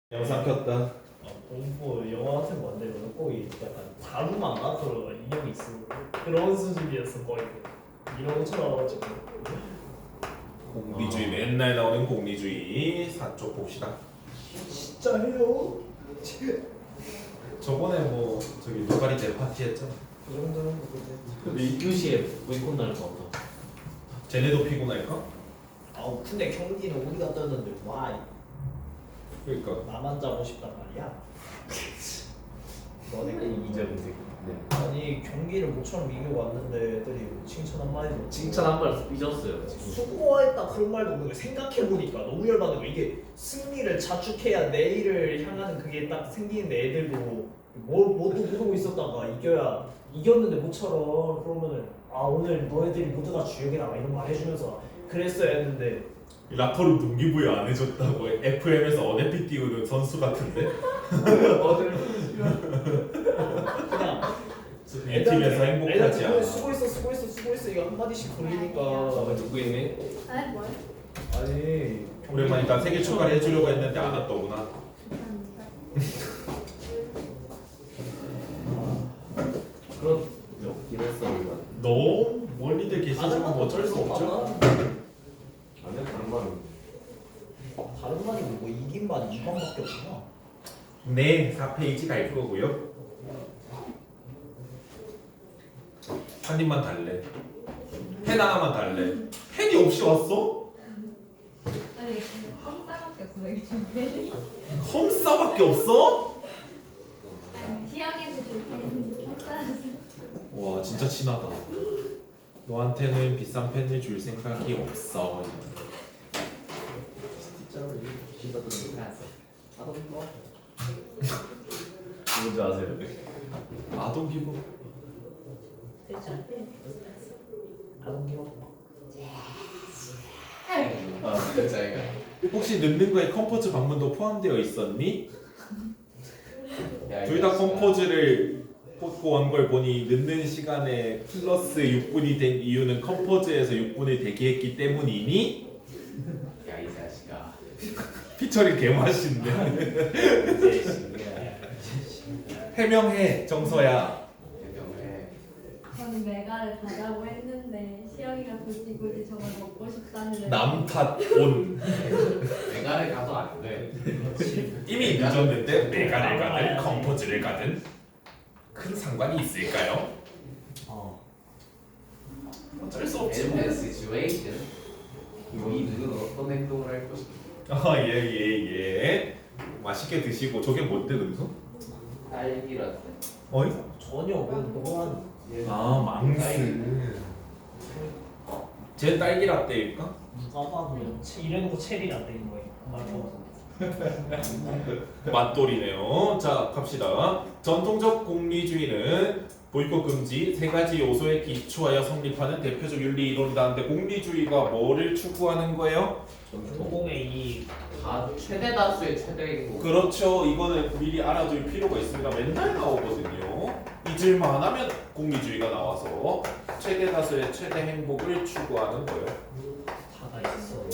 영상 켰다. 공부 영화 같은 거 만들면 꼭 약간 다루만 나토로 인형이 있고 그런 수준이었어 거의. 이런 것처럼 와가지고 공리주의 맨날 나오는 공리주의 사쪽 봅시다. 진짜 해요? 저번에 뭐 저기 노가리 대 파티 했잖아. 그 정도는 모르겠네. 근데 2교시에 보이콧 날 것 같아. 쟤네도 피곤할까? 아우 근데 경기는 우리가 떠는데 와 그러니까 나만 자고 싶단 말이야. 너네 이점인데. 네. 아니 경기를 모처럼 이기고 왔는데 애들이 칭찬 한마디도 칭찬 한 말 삐졌어요. 지금. 수고했다 그런 말도 없는 거 생각해보니까 너무 열받는 거. 이게 승리를 자축해야 내일을 향하는 그게 딱 생기는데 애들도 뭐도 모르고 있었다가 이겼는데 모처럼 그러면은 아 오늘 너희들이 모두 다 주역이다 이런 말 해주면서 그랬어야 했는데 라커룸 동기부여 안 해줬다고 FM에서 어네피 띄우는 선수 같은데? 그냥 이 팀에서 행복하지 않아. 수고했어 이거 한마디씩 돌리니까 듣고 있네. 아, 뭐야? 아니 오랜만이니까 생일 축하를 해주려고 했는데 안 왔더구나. 그런 기랬어. 너무 멀리들 계시지만 뭐 어쩔 수 없죠. 아니야 다른 말은. 다른 말이 뭐 이긴 말이 이방밖에 없구나. 네, 4페이지 갈 거고요. 한 입만 달래. 펜 하나만 달래. 펜이 없이 왔어? 아니, 컴퓨터밖에 없어. 이게 준비. 컴싸밖에 없어? 시험에서 좋게 컴퓨터에서. 와 진짜 친하다. 너한테는 비싼 펜을 줄 생각이 없어. 진짜로 기가 들는 거야. 누군지 아세요? 아동 기부. 아 진짜이가. 혹시 넣는 거에 컴포즈 방문도 포함되어 있었니? 둘 다 컴포즈를 뽑고 온 걸 보니 넣는 시간에 플러스 6분이 된 이유는 컴포즈에서 6분을 대기했기 때문이니? 야 이 자식아. 피처링 개맛인데. 해명해 정서야. 대병해. 저는 메가를 가자고 했는데 시영이가 굳이 저걸 먹고 싶다는 남 탓 온. 내가를 가도 안 돼. 이미 늦었는데 내가 가든 컴포즈를 가든 큰 상관이 있을까요? 어쩔 수 없지. In this situation, 너희들은 어떤 행동을 할 것인가? 예예예. 맛있게 드시고 저게 뭔데 은수? 딸기라떼. 어이? 전혀 너무한 아 망스. 쟤 딸기 라떼일까? 누가 봐도 이래놓고 체리 안 되는 거예요. 맛돌이네요. 자 갑시다. 전통적 공리주의는 보이콧 금지 세 가지 요소에 기초하여 성립하는 대표적 윤리 이론이다는데 공리주의가 뭐를 추구하는 거예요? 전공의 이 다 최대 다수의 최대 행복. 그렇죠. 이거는 미리 알아둘 필요가 있습니다. 맨날 나오거든요. 잊을만 하면 공리주의가 나와서 최대 다수의 최대 행복을 추구하는 거예요. 다가 있어.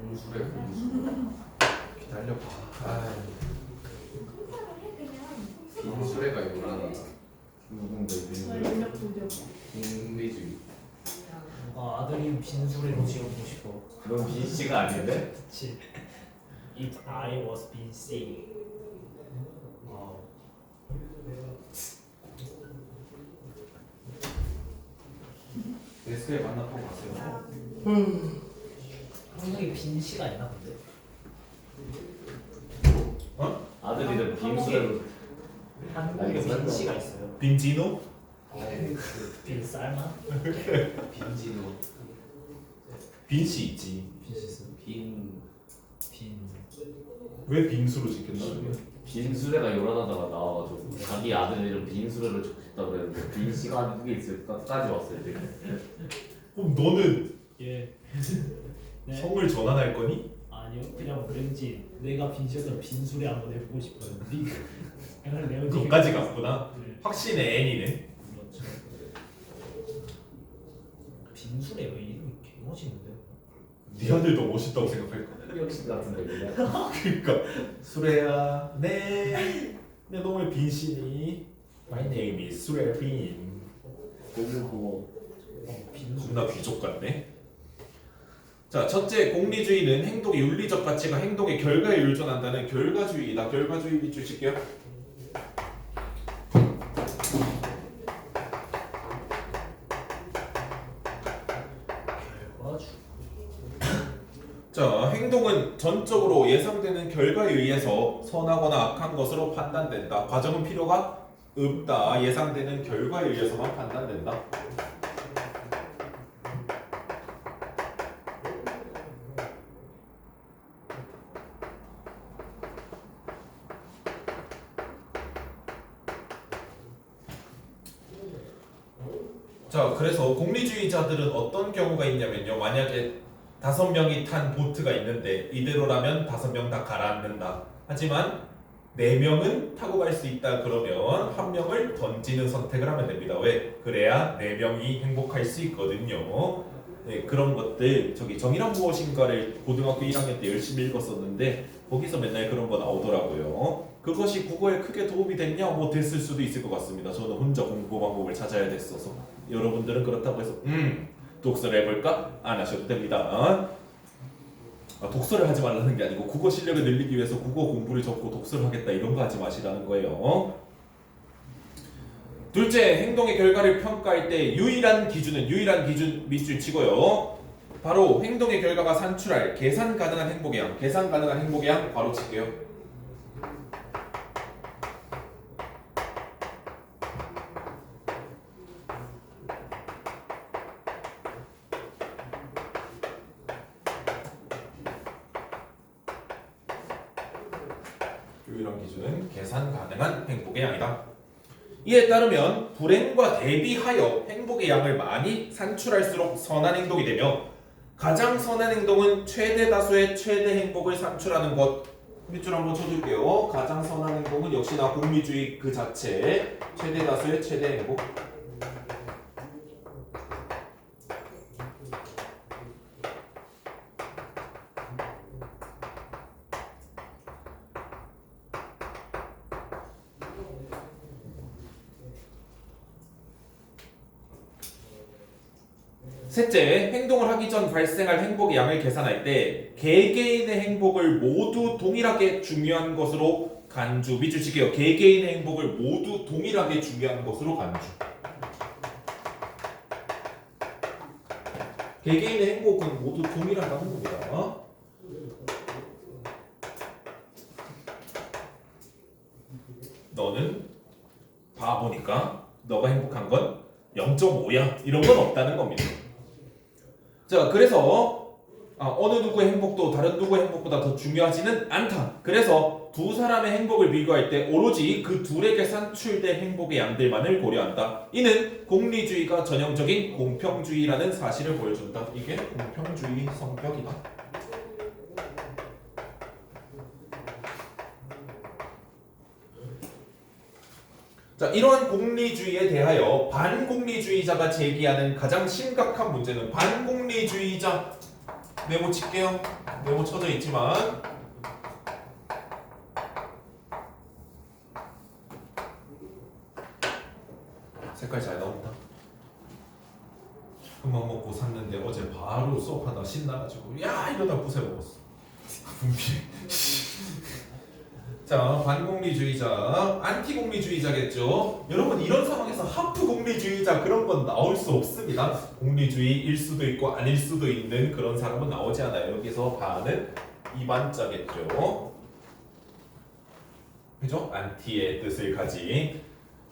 무술의 기다려봐. 아, 무술의가 요란 누군데 인력 부족. 공리주의. 누가 아들이 빈소리로 지어보고 싶어. 넌 빈씨가 아닌데? 그치. If I was BC. 데스크에 만나고 가세요. 한국에 빈씨가 있나 본데? 어? 아들이든 빈수레로. 한국에 빈씨가 있어요. 빈지노? 빈쌀만? 빈지노. 빈씨 있지. 빈 왜 빈수로 지켰나? 빈수레가 요란하다가 나와가지고 자기 아들 이름 빈수레를 적고 싶다 그랬는데 빈씨가 한국에 있을까까지 왔어요 지금. 그럼 너는 예. 네. 성을 전환할 거니? 아니요. 그냥 왠지 내가 빈씨였으면 빈소리 한번 해보고 싶어요. 약간 그것까지 갔구나. 네. 확신의 N이네. 그렇죠. 빈수래요. 이름이 개멋있는데. 네 아들도 멋있다고 생각할까? 역시 같은데 그냥. 그러니까 수레야 내 놈의 빈신이 My name is 수레 빈. 고고 빈수. 겁나 귀족 같네. 자, 첫째, 공리주의는 행동의 윤리적 가치가 행동의 결과에 의존한다는 결과주의이다. 결과주의 밑줄 칠게요. 결과주. 자, 행동은 전적으로 예상되는 결과에 의해서 선하거나 악한 것으로 판단된다. 과정은 필요가 없다. 예상되는 결과에 의해서만 판단된다. 자, 그래서 공리주의자들은 어떤 경우가 있냐면요. 만약에 5명이 탄 보트가 있는데 이대로라면 5명 다 가라앉는다. 하지만 4명은 타고 갈 수 있다 그러면 1명을 던지는 선택을 하면 됩니다. 왜? 그래야 4명이 행복할 수 있거든요. 네, 그런 것들 저기 정의란 무엇인가를 고등학교 1학년 때 열심히 읽었었는데 거기서 맨날 그런 거 나오더라고요. 그것이 국어에 크게 도움이 됐냐? 뭐 됐을 수도 있을 것 같습니다. 저는 혼자 공부 방법을 찾아야 됐어서. 여러분들은 그렇다고 해서 독서를 해볼까? 안 하셔도 됩니다. 독서를 하지 말라는 게 아니고 국어 실력을 늘리기 위해서 국어 공부를 접고 독서를 하겠다 이런 거 하지 마시라는 거예요. 둘째, 행동의 결과를 평가할 때 유일한 기준 밑줄 치고요. 바로 행동의 결과가 산출할 계산 가능한 행복의 양. 계산 가능한 행복의 양 바로 칠게요. 유일한 기준은 계산 가능한 행복의 양이다. 이에 따르면 불행과 대비하여 행복의 양을 많이 산출할수록 선한 행동이 되며 가장 선한 행동은 최대 다수의 최대 행복을 산출하는 것. 밑줄 한번 쳐줄게요. 가장 선한 행동은 역시나 공리주의 그 자체 최대 다수의 최대 행복. 셋째, 행동을 하기 전 발생할 행복의 양을 계산할 때 개개인의 행복을 모두 동일하게 중요한 것으로 간주. 밑줄 칠게요. 개개인의 행복을 모두 동일하게 중요한 것으로 간주. 개개인의 행복은 모두 동일하다는 겁니다. 너는 바보니까 너가 행복한 건 0.5야. 이런 건 없다는 겁니다. 자, 그래서 어느 누구의 행복도 다른 누구의 행복보다 더 중요하지는 않다. 그래서 두 사람의 행복을 비교할 때 오로지 그 둘에게 산출된 행복의 양들만을 고려한다. 이는 공리주의가 전형적인 공평주의라는 사실을 보여준다. 이게 공평주의 성격이다. 자, 이러한 공리주의에 대하여 반공리주의자가 제기하는 가장 심각한 문제는 반공리주의자 메모 칠게요. 메모 쳐져 있지만 색깔 잘 나온다. 금방 먹고 샀는데 어제 바로 수업하다 신나가지고 야 이러다 부세 먹었어. 분필. 자, 반공리주의자, 안티공리주의자겠죠. 여러분 이런 상황에서 하프공리주의자 그런 건 나올 수 없습니다. 공리주의일 수도 있고 아닐 수도 있는 그런 사람은 나오지 않아요. 여기서 반은 이반자겠죠. 그죠? 안티의 뜻을 가진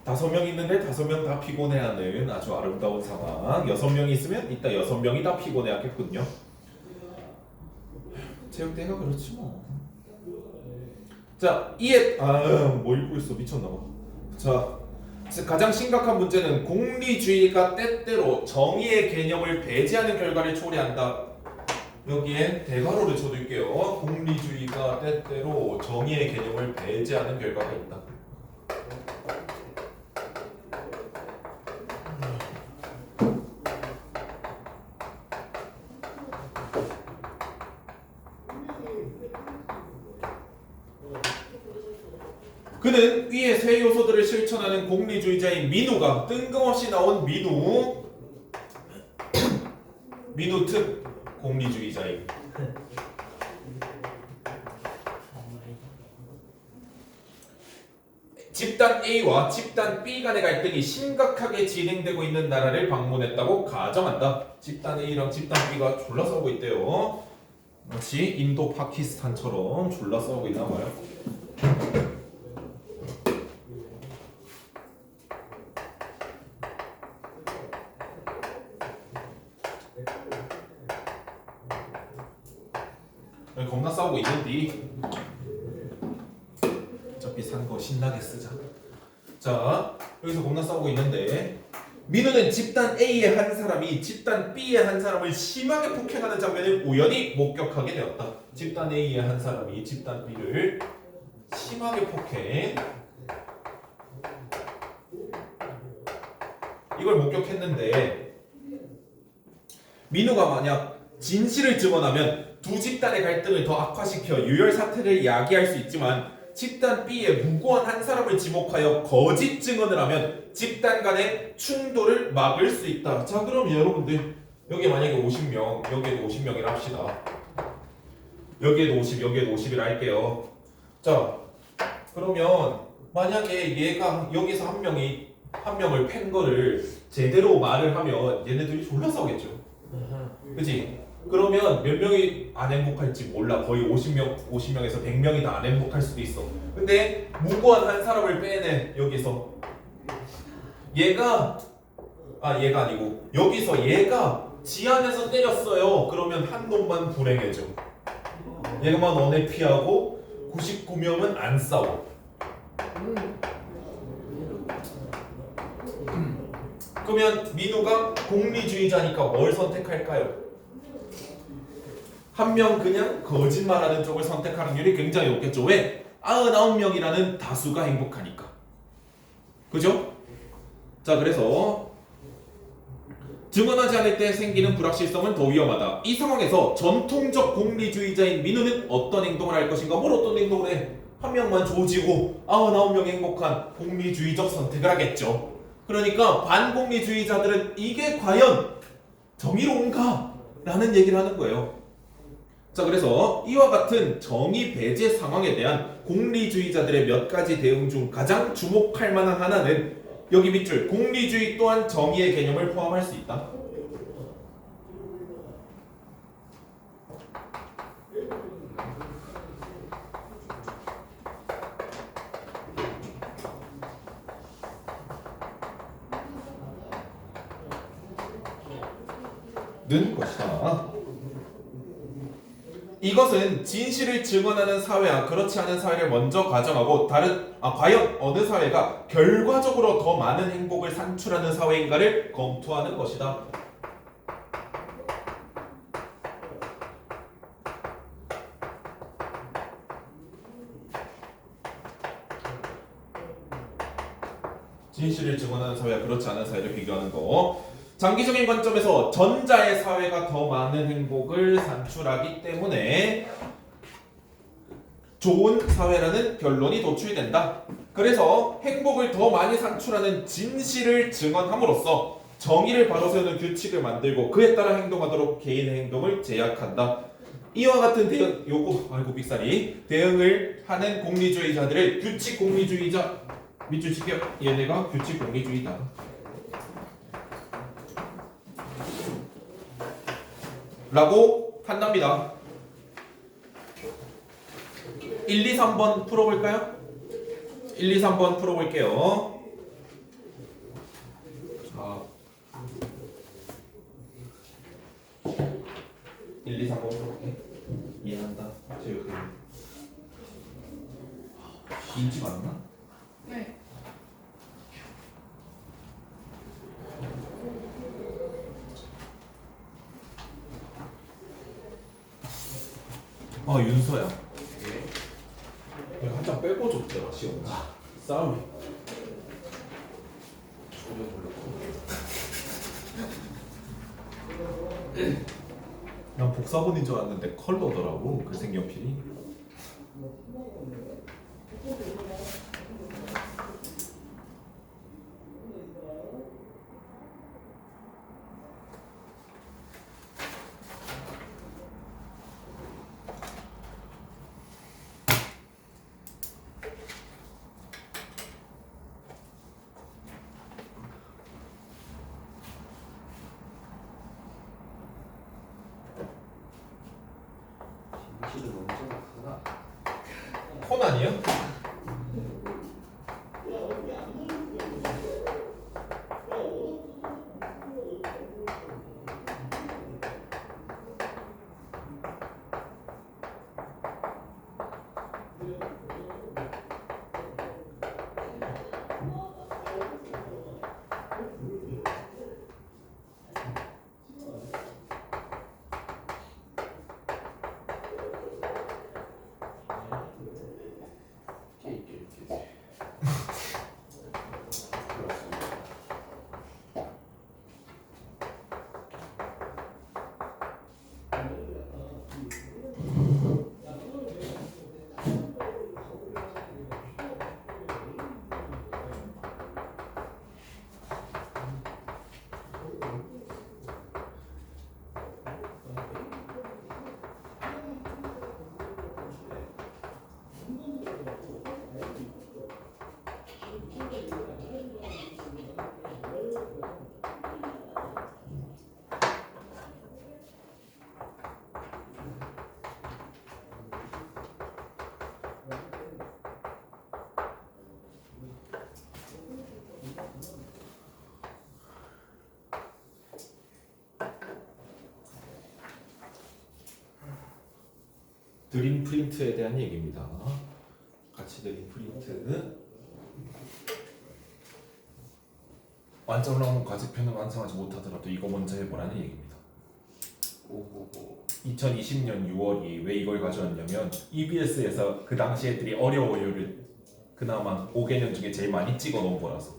5명 있는데 5명 다 피곤해하는 아주 아름다운 상황. 6명이 있으면 이따 6명이 다 피곤해하겠군요. 체육대가 그렇지 뭐. 자, 이에 뭐 읽고 있어 미쳤나봐. 자, 가장 심각한 문제는 공리주의가 때때로 정의의 개념을 배제하는 결과를 초래한다. 여기엔 대괄호를 쳐둘게요. 공리주의가 때때로 정의의 개념을 배제하는 결과가 있다. 그는 위의 세 요소들을 실천하는 공리주의자인 민우가 뜬금없이 나온 민우 특 공리주의자인 집단 A와 집단 B 간의 갈등이 심각하게 진행되고 있는 나라를 방문했다고 가정한다. 집단 A랑 집단 B가 졸라 싸우고 있대요. 마치 인도 파키스탄처럼 졸라 싸우고 있나 봐요. 겁나 싸우고 있는데 어차피 산 거 신나게 쓰자. 자, 여기서 겁나 싸우고 있는데 민우는 집단 A의 한 사람이 집단 B의 한 사람을 심하게 폭행하는 장면을 우연히 목격하게 되었다. 집단 A의 한 사람이 집단 B를 심하게 폭행. 이걸 목격했는데 민우가 만약 진실을 증언하면 두 집단의 갈등을 더 악화시켜 유혈 사태를 야기할 수 있지만 집단 B의 무고한 한 사람을 지목하여 거짓 증언을 하면 집단 간의 충돌을 막을 수 있다. 자, 그럼 여러분들 여기 만약에 50명, 여기에도 50명이라 합시다. 여기에도 50, 여기에도 50이라 할게요. 자, 그러면 만약에 얘가 여기서 한 명을 팬 거를 제대로 말을 하면 얘네들이 졸라 싸우겠죠. 그치? 그러면 몇 명이 안 행복할지 몰라. 거의 50명에서 100명이 다 안 행복할 수도 있어. 근데 무고한 한 사람을 빼내. 여기서 얘가 아니고 여기서 얘가 지안에서 때렸어요. 그러면 한 놈만 불행해져. 얘만 원해 피하고 99명은 안 싸워. 그러면 민우가 공리주의자니까 뭘 선택할까요? 한 명 그냥 거짓말하는 쪽을 선택하는 확률이 굉장히 높겠죠. 왜? 99명이라는 다수가 행복하니까. 그죠? 자, 그래서 증언하지 않을 때 생기는 불확실성은 더 위험하다. 이 상황에서 전통적 공리주의자인 민우는 어떤 행동을 할 것인가? 뭘 어떤 행동을 해? 한 명만 조지고 99명 행복한 공리주의적 선택을 하겠죠. 그러니까 반공리주의자들은 이게 과연 정의로운가? 라는 얘기를 하는 거예요. 자, 그래서 이와 같은 정의 배제 상황에 대한 공리주의자들의 몇 가지 대응 중 가장 주목할 만한 하나는 여기 밑줄 공리주의 또한 정의의 개념을 포함할 수 있다. 는 것이다. 이것은 진실을 증언하는 사회와 그렇지 않은 사회를 먼저 가정하고 과연 어느 사회가 결과적으로 더 많은 행복을 산출하는 사회인가를 검토하는 것이다. 진실을 증언하는 사회와 그렇지 않은 사회를 비교하는 거. 장기적인 관점에서 전자의 사회가 더 많은 행복을 산출하기 때문에 좋은 사회라는 결론이 도출된다. 그래서 행복을 더 많이 산출하는 진실을 증언함으로써 정의를 바로 세우는 규칙을 만들고 그에 따라 행동하도록 개인의 행동을 제약한다. 이와 같은 대응을 하는 공리주의자들을 규칙 공리주의자 밑줄 칠게요. 얘네가 규칙 공리주의다. 라고 한답니다. 1, 2, 3번 풀어볼까요? 1, 2, 3번 풀어볼게요. 자, 1, 2, 3번 풀어볼게. 이해한다. 긴지 맞나? 네. 윤서야. 한 장 빼고 줬더라 시험. 싸움이. 난 복사본인 줄 알았는데 컬러더라고. 글색 연필이. 길은 언제나 하나. 코난이요? 이렇게. 드림 프린트에 대한 얘기입니다. 같이 드림 프린트 완성한 과제편을 완성하지 못하더라도 이거 먼저 해보라는 얘기입니다. 오호호. 2020년 6월이 왜 이걸 가져왔냐면 EBS에서 그 당시 애들이 어려워요를 그나마 5개년 중에 제일 많이 찍어 놓은 거라서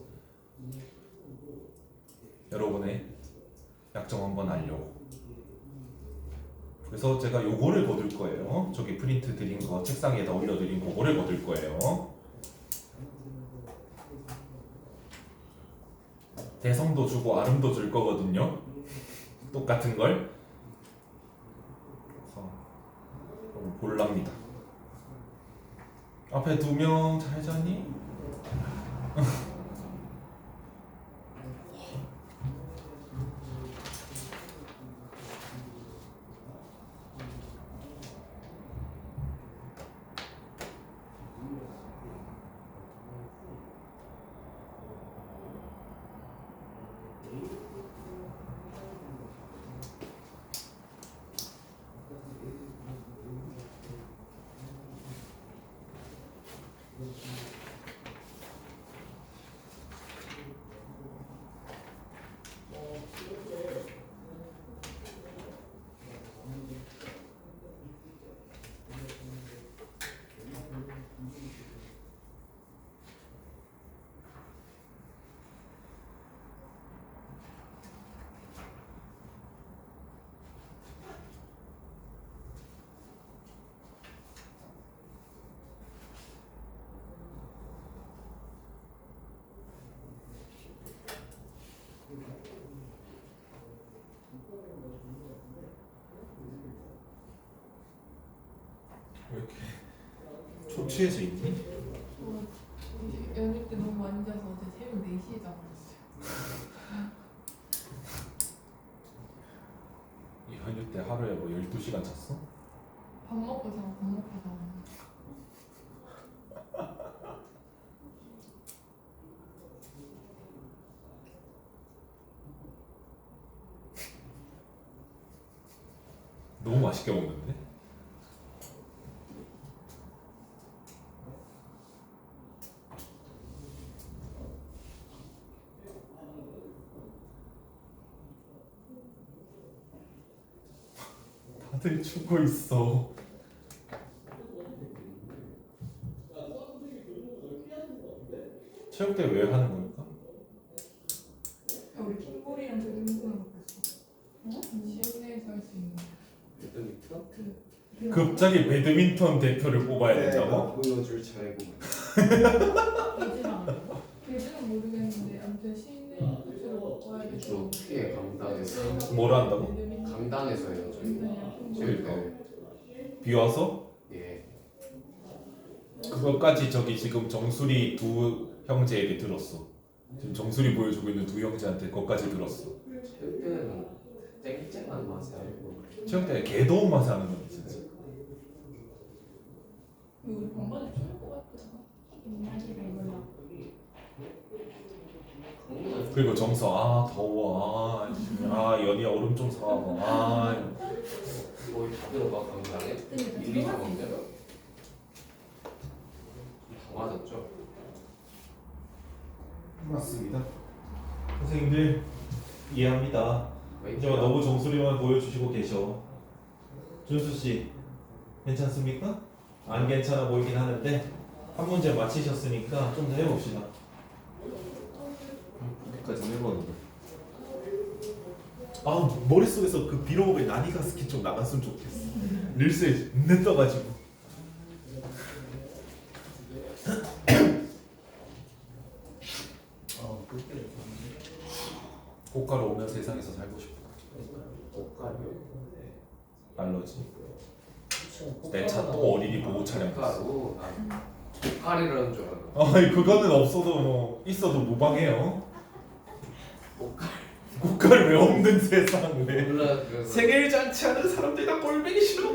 여러분의 약점 한번 알려고. 그래서 제가 요거를 거둘 거예요. 저기 프린트 드린 거 책상에다 올려드린 그거를 거둘 거예요. 대성도 주고 아름도 줄 거거든요. 똑같은 걸. 그래서 볼랍니다. 앞에 2명 잘 자니? 왜 이렇게 초췌해져 있니? 연휴 때 너무 많이 자서 어제 새벽 4시에 자버렸어요. 이 연휴 때 하루에 뭐 12시간 잤어? 밥 먹고 자고 밥 먹고 자고. 너무 맛있게 먹는데? 다들 죽고 있어. 체육대회 왜 하는 겁니까? 야, 우리 킹볼이랑 배드민턴을 갖고 있어. 실내에서 할 수 있는. 배드민턴? 갑자기 배드민턴 대표를 뽑아야 된다고? 보여줄 차례고. 배드는 모르겠는데 아무튼 실내 코스를 바꿔야 저 돼서. 어떻게 강당에서 뭘 한다고? 강당에서 해요 저희. 그러니까. 네. 비 와서? 예. 그것까지 저기 지금 정수리 두 형제에게 들었어. 지금 정수리 보여주고 있는 두 형제한테 그것까지 들었어. 체육대회는 땡땡한 맛에 알고. 체육대회 개도운 맛에 하는 건데 진짜. 반반에 죽을 것 같아. 이야기를 몰라. 그리고 정서 아 더워 아 연희야 얼음 좀 사와봐 아 거의 다 들어가 강당에 근데 1, 2, 3인데 다 맞았죠? 맞습니다. 선생님들 이해합니다. 이제가 너무 정수리만 보여주시고 계셔. 준수 씨 괜찮습니까? 안 괜찮아 보이긴 하는데 한 문제 맞히셨으니까 좀 더 해봅시다. 여기까지 해봤는데 아 머릿속에서 그 비로우의 나니가스키 좀 나갔으면 좋겠어. 릴스에 눈에 떠가지고. 고가로 오면 세상에서 살고 싶어. 꽃가루 알러지. 내 차 또 어린이 보호 차량. 꽃가루 꽃가루라는 줄 알았나 아니 그거는 없어도 뭐 있어도 무방해요. 꽃가루 국가를 왜 없는 세상 왜? 몰라 그래서 생일 잔치 하는 사람들이 다 꼴보기 싫어.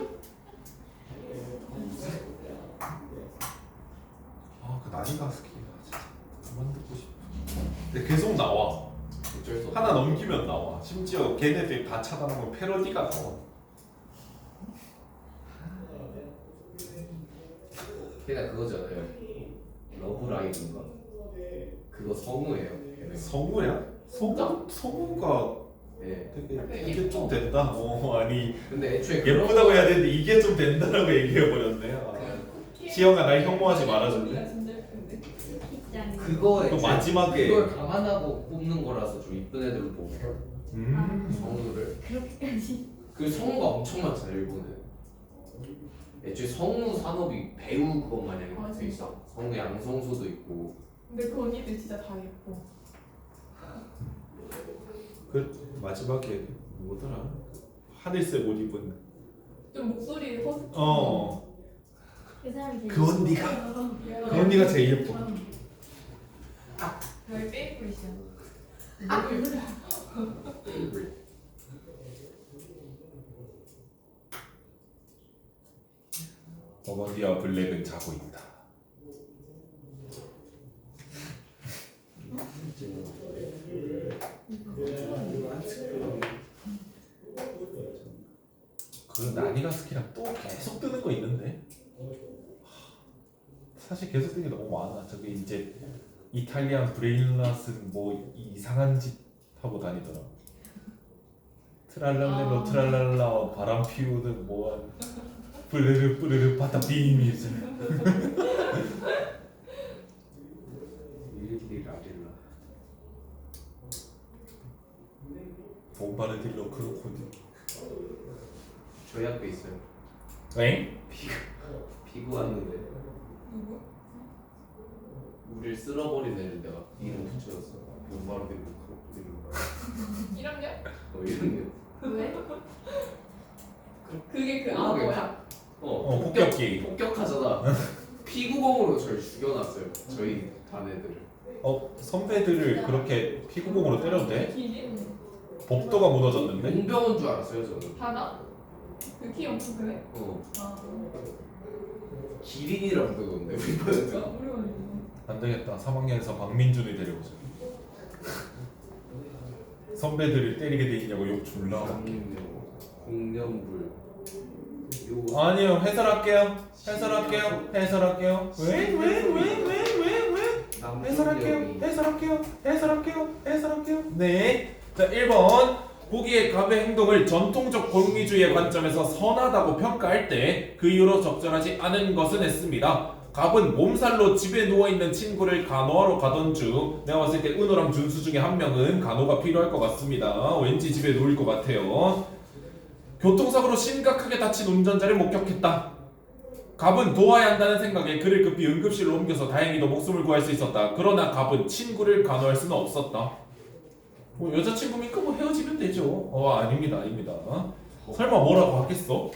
아그 나니가스키 진짜 그만 듣고 싶어. 근데 계속 나와. 어쩔 수 없어 하나 넘기면 나와. 심지어 걔네들 다 차단하면 패러디가 나와. 걔가 그거잖아요 러브라이브인가 그거 성우예요 걔네 성우야? 성우가 네 되게 이게 좀 된다. 아니 근데 애초에 예쁘다고 해야 되는데 이게 좀 된다라고 얘기해 버렸네. 시영아 날 혐오하지 말아줄래? 진짜 예쁜데. 입장이. 그거 또 애초에 마지막에 그걸 감안하고 뽑는 거라서 좀 이쁜 애들을 보고 성우를 그렇게까지. 그 성우가 엄청 많잖아요 일본은 애초에 성우 산업이 배우 그것 마냥 아, 돼 있어 성우 양성소도 있고 근데 그 언니들 진짜 다 예뻐. 그 마지막에 뭐더라? 하늘색 옷 입은 좀 목소리 허스. 그 사람이 제일 그 언니가 그 언니가 제일 예뻐. 왜 페이프리시야? 버건디와 블랙은 자고 있다. 그 나니가스키랑 또 계속 뜨는 거 있는데 사실 계속 뜨는 게 너무 많아. 저기 이제 이탈리안 브레인라스는 뭐 이상한 짓 하고 다니더라. 트랄랄레로 트랄랄라 바람 피우는 뭐 뿌르르 뿌르르 바타빔이 있잖아. 일일이 라릴라 봄바르딜러 크로코딜. 저희 학교에 있어요 엥? 피구 왔는데 누구? 우리를 쓸어버린 애를 내가 이름 붙여줬어 용바로들고 크로코딜로 1학년? 이런 왜? 그게 그 아버야? 폭격기. 폭격하잖아 피구공으로 저를 죽여놨어요 저희 반 애들을 선배들을 그렇게 피구공으로 때려도 돼? 기지? 복도가 무너졌는데? 용병인 줄 알았어요 저는 하나? 그 키 엄청 크네? 아 기린이라고 부르던데 우리 반에서 우리 언니 안 되겠다. 3학년에서 박민준을 데려오자. 선배들을 때리게 돼 있냐고 욕 졸라. 공년불 아니요, 해설할게요. 해설할게요. 해설할게요. 네. 자, 1번. 고기의 갑의 행동을 전통적 권위주의의 관점에서 선하다고 평가할 때 그 이후로 적절하지 않은 것은 했습니다. 갑은 몸살로 집에 누워있는 친구를 간호하러 가던 중 내가 봤을 때 은호랑 준수 중에 한 명은 간호가 필요할 것 같습니다. 왠지 집에 누울 것 같아요. 교통사고로 심각하게 다친 운전자를 목격했다. 갑은 도와야 한다는 생각에 그를 급히 응급실로 옮겨서 다행히도 목숨을 구할 수 있었다. 그러나 갑은 친구를 간호할 수는 없었다. 뭐 여자친구니까 뭐 헤어지면 되죠. 아닙니다. 설마 뭐라고 하겠어?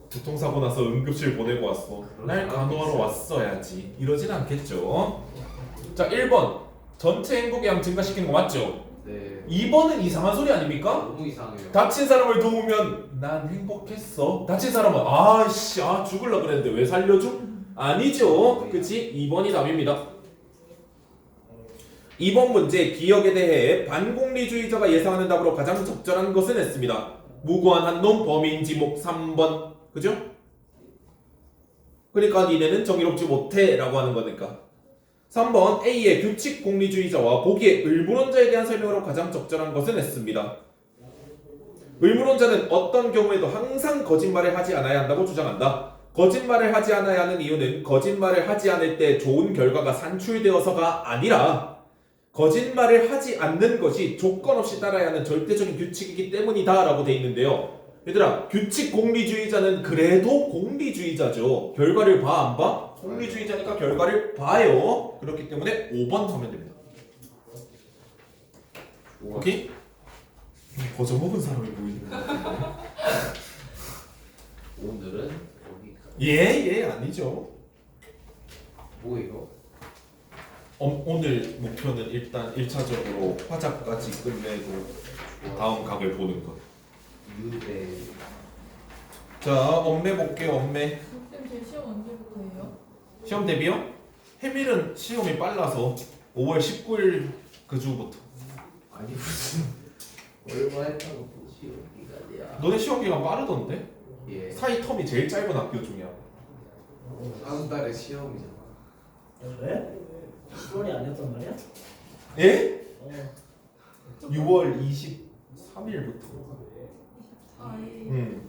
교통사고 나서 응급실 보내고 왔어. 날 간호하러 왔어야지. 이러진 않겠죠. 자, 1번 전체 행복량 증가시키는 거 맞죠? 네 2번은 이상한 소리 아닙니까? 너무 이상해요 다친 사람을 도우면 난 행복했어. 다친 사람은 죽을라 그랬는데 왜 살려줘? 아니죠. 그치? 2번이 답입니다. 2번 문제 기억에 대해 반공리주의자가 예상하는 답으로 가장 적절한 것은 했습니다. 무고한 한놈 범인 지목 3번. 그죠? 그러니까 니네는 정의롭지 못해 라고 하는 거니까. 3번 A의 규칙 공리주의자와 보기의 의무론자에 대한 설명으로 가장 적절한 것은 했습니다. 의무론자는 어떤 경우에도 항상 거짓말을 하지 않아야 한다고 주장한다. 거짓말을 하지 않아야 하는 이유는 거짓말을 하지 않을 때 좋은 결과가 산출되어서가 아니라 거짓말을 하지 않는 것이 조건 없이 따라야 하는 절대적인 규칙이기 때문이다 라고 돼 있는데요. 얘들아, 규칙 공리주의자는 그래도 공리주의자죠. 결과를 봐 안 봐? 공리주의자니까 결과를 봐요. 그렇기 때문에 5번 하면 됩니다. 오케이? 거저 먹은 사람이 보이는 거야. 오늘은 여기까지. 예, 아니죠. 뭐예요? 오늘 목표는 일단 1차적으로 화작까지 끝내고 다음 각을 보는 것. 유대. 자, 엄매 볼게요. 엄매. 쌤, 제 시험 언제부터예요? 시험 대비요? 해밀은 시험이 빨라서 5월 19일 그 주부터. 아니 무슨 얼마 했다고 또 시험 기간이야. 너네 시험 기간 빠르던데? 예. 사이 텀이 제일 짧은 학교 중이야. 다음 달에 시험이잖아. 왜? 10월이 아니었단 말이야? 예? 어. 6월 23일부터. 4일.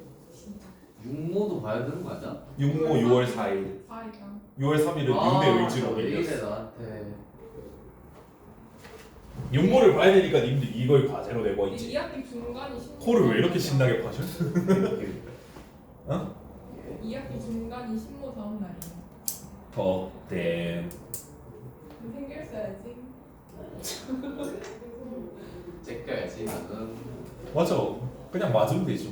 육모도 봐야 되는 거 아니야? 육모 6월 4일. 4일이랑 6월 3일은 육내 의지로 왜 이래 밀렸어. 나한테. 육모를 봐야 되니까 님들 이걸 과제로 내고 있지. 2학기 중간이 신모. 코를 왜 이렇게 신나게 파셔? 어? 2학기 중간이 신모 다음 날이에요. 댐. 생겼어야지. 째껴야지 나는. 맞아. 그냥 맞으면 되죠.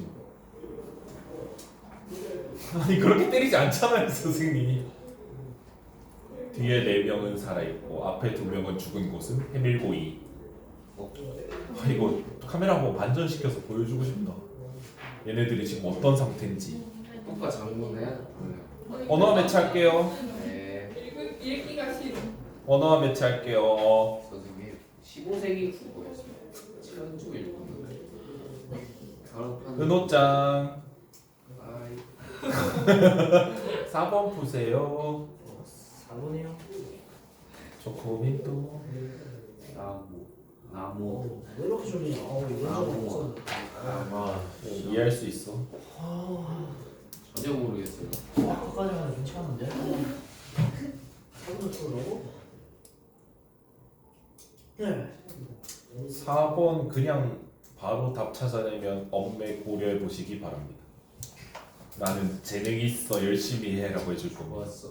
아니 그렇게 때리지 않잖아요 선생님이. 뒤에 4명은 살아있고 앞에 2명은 죽은 곳은 해밀고이. 이거 카메라 한번 반전시켜서 보여주고 싶다. 얘네들이 지금 어떤 상태인지. 오빠 장문해야 돼. 언어 매치할게요. 네. 읽기가 싫어. 언어 매치할게요. 선생님 15세기 국어였어요. 지난주 읽었는데. 결합하는. 은호짱 아이. 4번 푸세요. 4번이요? 초코민도. 나무. 왜 이렇게 졸리냐? 이런 적 없었는데. 아마 이해할 수 있어. 전혀 모르겠어요. 아까까지 하면 괜찮은데? 4번을 풀으라고? 네. 4번 그냥 바로 답 찾아내면 엄매 고려해 보시기 바랍니다. 나는 재능 있어 열심히 해라고 해줄 거고. 좋았어.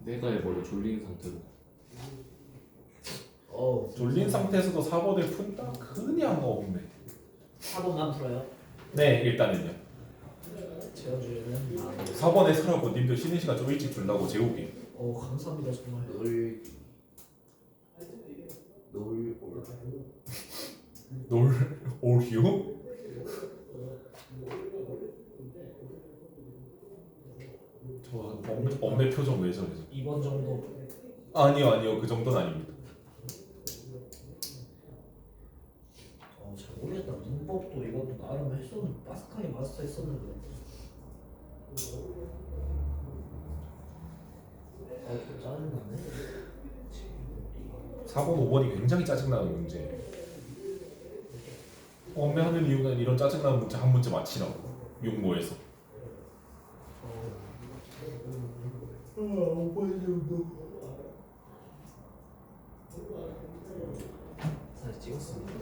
내가 원래 졸린 상태로 졸린 상태에서도 4번을 푼다? 그냥 엄매. 4번만 풀어요. 네 일단은요. 재현주에는 4번에 서라고 님들 쉬는 시간 좀 일찍 준다고 재우기. 감사합니다 정말. 올휴? 저 엄매 표정 왜 저래? 2번 정도. 아니요 그 정도는 아닙니다. 잘 모르겠다. 문법도 이것도 나름 했었는데 빠삭하게 마스터했었는데. 좀 짜증나네. 4번 5번이 굉장히 짜증나는 문제. 엄매하는 이유는 이런 짜증나는 문제 한 문제 맞히라고. 육모에서. 5번 정도. 사실 찍었습니다.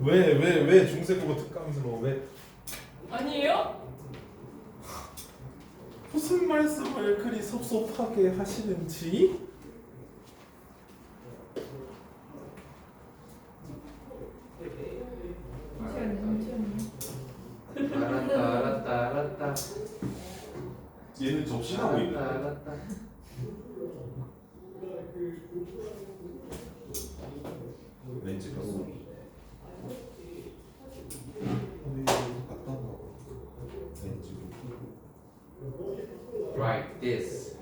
왜 중세국어 특강으로 왜 아니에요? 무슨 말씀을 그리 섭섭하게 하시는지? 알았다. 얘는 접신하고 있는데. 알았다. 렌즈 꼈어. 갖다 놔. 렌즈. like this.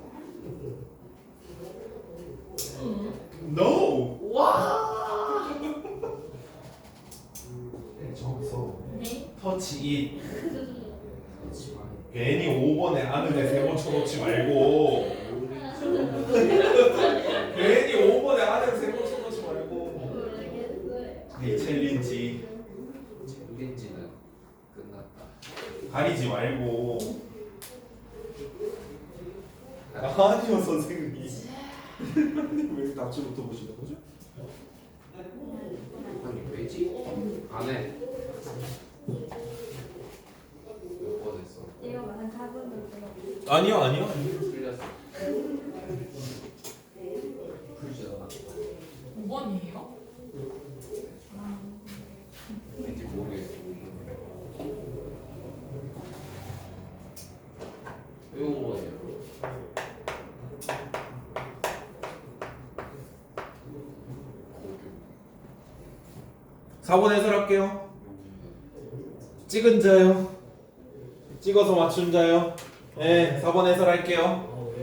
No. 와. 네, 저기서 네? 터치 잇. 괜히 5번에 아는 애 3번 쳐놓지 말고. 괜히 5번에 아는 애 3번 쳐놓지 말고. 모르겠어요. 네 챌린지 챌린지는 끝났다. 가리지 말고. 아니요 선생님. 왜 답지부터 보시는 거죠? 아니 왜지? 안 해. 몇 번 했어? 이거 한 4분도 들어. 아니요. 틀렸어. 풀지 않아. 5번이에요? 왠지 모르겠어. 왜 5번이야? 4번 해설할게요. 찍은 자요. 찍어서 맞춘 자요. 네, 4번 해설할게요.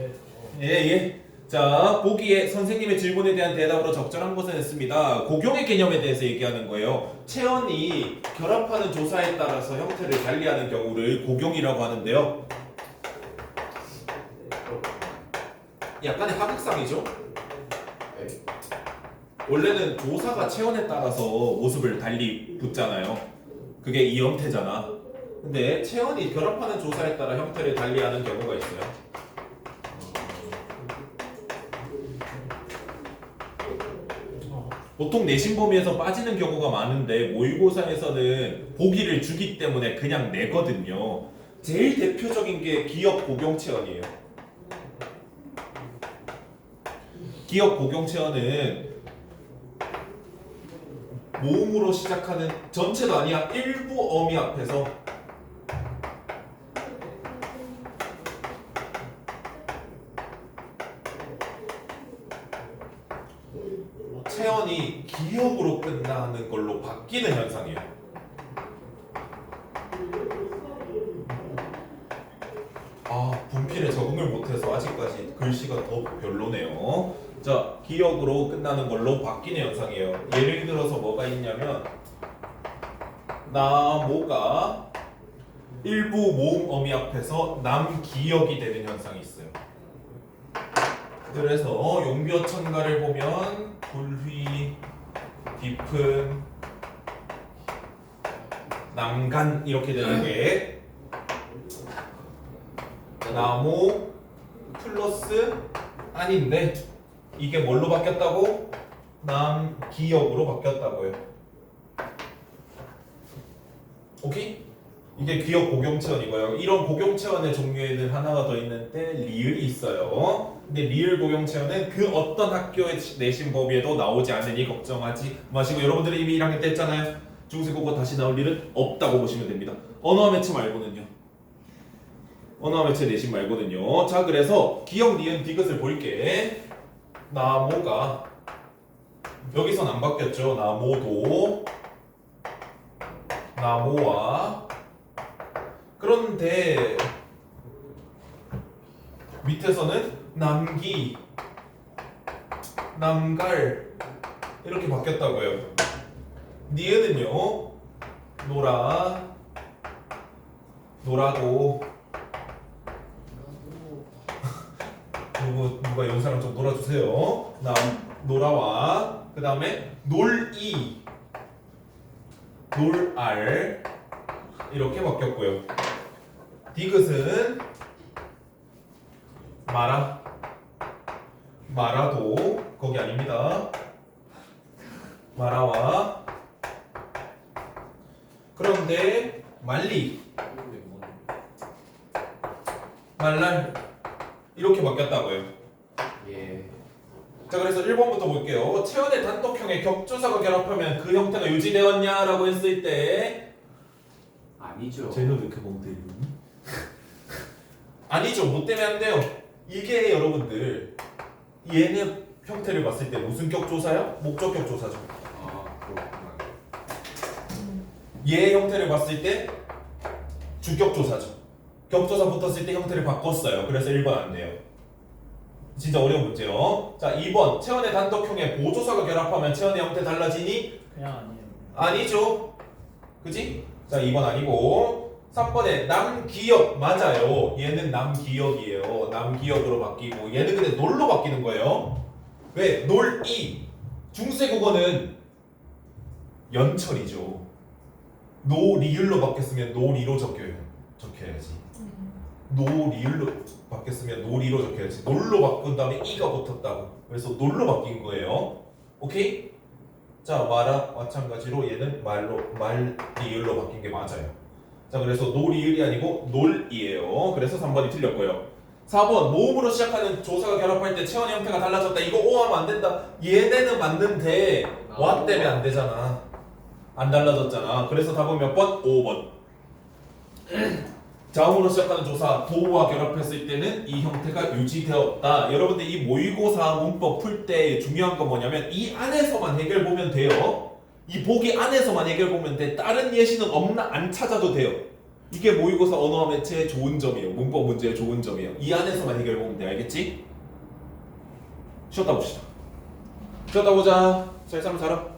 예. 자, 보기에 선생님의 질문에 대한 대답으로 적절한 것은 했습니다. 고경의 개념에 대해서 얘기하는 거예요. 체온이 결합하는 조사에 따라서 형태를 달리하는 경우를 고경이라고 하는데요. 약간의 하극상이죠. 원래는 조사가 체온에 따라서 모습을 달리 붙잖아요. 그게 이 형태잖아. 근데 체온이 결합하는 조사에 따라 형태를 달리하는 경우가 있어요. 보통 내신 범위에서 빠지는 경우가 많은데 모의고사에서는 보기를 주기 때문에 그냥 내거든요. 제일 대표적인 게 기억 고경 체온이에요. 기억 고경 체온은 모음으로 시작하는 전체도 아니야 일부 어미 앞에서 체온이 기억으로 끝나는 걸로 바뀌는 현상이에요. 분필에 적응을 못해서 아직까지 글씨가 더 별로네요. 자, 기억으로 끝나는 걸로 바뀌는 현상이에요. 예를 들어서 뭐가 있냐면 나모가 일부 모음 어미 앞에서 남기억이 되는 현상이 있어요. 그래서 용비어천가를 보면 불휘, 깊은, 남간 이렇게 되는 게 나모 플러스 아닌데 이게 뭘로 바뀌었다고? 남기억으로 바뀌었다고요. 오케이? 이게 기억 고경체원이고요. 이런 고경체원의 종류에는 하나가 더 있는데 리을이 있어요. 근데 리을 고경체원은 그 어떤 학교의 내신 범위에도 나오지 않으니 걱정하지 마시고 여러분들이 이미 1학년 때 했잖아요. 중세국어 다시 나올 일은 없다고 보시면 됩니다. 언어와 매체 말고는요. 언어와 매체 내신 말고는요. 자, 그래서 기억, 니은, 디귿을 볼게. 나모가 여기선 안 바뀌었죠. 나모도 나모와 그런데 밑에서는 남기, 남갈 이렇게 바뀌었다고요. 니은은요 노라, 노라고 누가 영상을 좀 놀아주세요. 노라와 그 다음에 놀이, 놀알 이렇게 바뀌었고요. 디귿은 마라, 마라도 거기 아닙니다. 마라와 그런데 말리, 말랄 이렇게 바뀌었다고요. 예. 자, 그래서 1번부터 볼게요. 체온의 단독형의 격조사가 결합하면 그 형태가 유지되었냐라고 했을 때 아니죠. 쟤는 그 뭔데 아니죠. 뭐 때문에 안 돼요. 이게 여러분들 얘네 형태를 봤을 때 무슨 격조사야? 목적격 조사죠. 아 그렇구나. 얘 형태를 봤을 때 주격 조사죠. 격조사 붙었을 때 형태를 바꿨어요. 그래서 1번 안 돼요. 진짜 어려운 문제요. 자, 2번 체원의 단독형에 보조사가 결합하면 체원의 형태 달라지니? 그냥 아니에요. 아니죠. 그지? 자, 2번 아니고 3번에 남기역 맞아요. 얘는 남기역이에요. 남기역으로 바뀌고 얘는 근데 놀로 바뀌는 거예요. 왜? 놀이 중세국어는 연철이죠. 노리을로 바뀌었으면 노리로 적혀야지. 노리을로 바뀌었으면 노리로 적혀야지. 놀로 바꾼 다음에 이가 붙었다고. 그래서 놀로 바뀐 거예요. 오케이? 자, 마라 마찬가지로 얘는 말리을로 바뀐 게 맞아요. 자, 그래서 노리을이 아니고 놀이에요. 그래서 3번이 틀렸고요. 4번 모음으로 시작하는 조사가 결합할 때 체원의 형태가 달라졌다. 이거 O 하면 안 된다. 얘네는 맞는데 와 때문에 안 되잖아. 안 달라졌잖아. 그래서 답은 몇 번? 5번. 자음으로 시작하는 조사 도와 결합했을 때는 이 형태가 유지되었다. 여러분들 이 모의고사 문법 풀 때 중요한 건 뭐냐면 이 안에서만 해결 보면 돼요. 이 보기 안에서만 해결 보면 돼. 다른 예시는 없나 안 찾아도 돼요. 이게 모의고사 언어와 매체의 좋은 점이에요. 문법 문제의 좋은 점이에요. 이 안에서만 해결 보면 돼. 알겠지? 쉬었다 봅시다. 쉬었다 보자. 잘 살면 살아.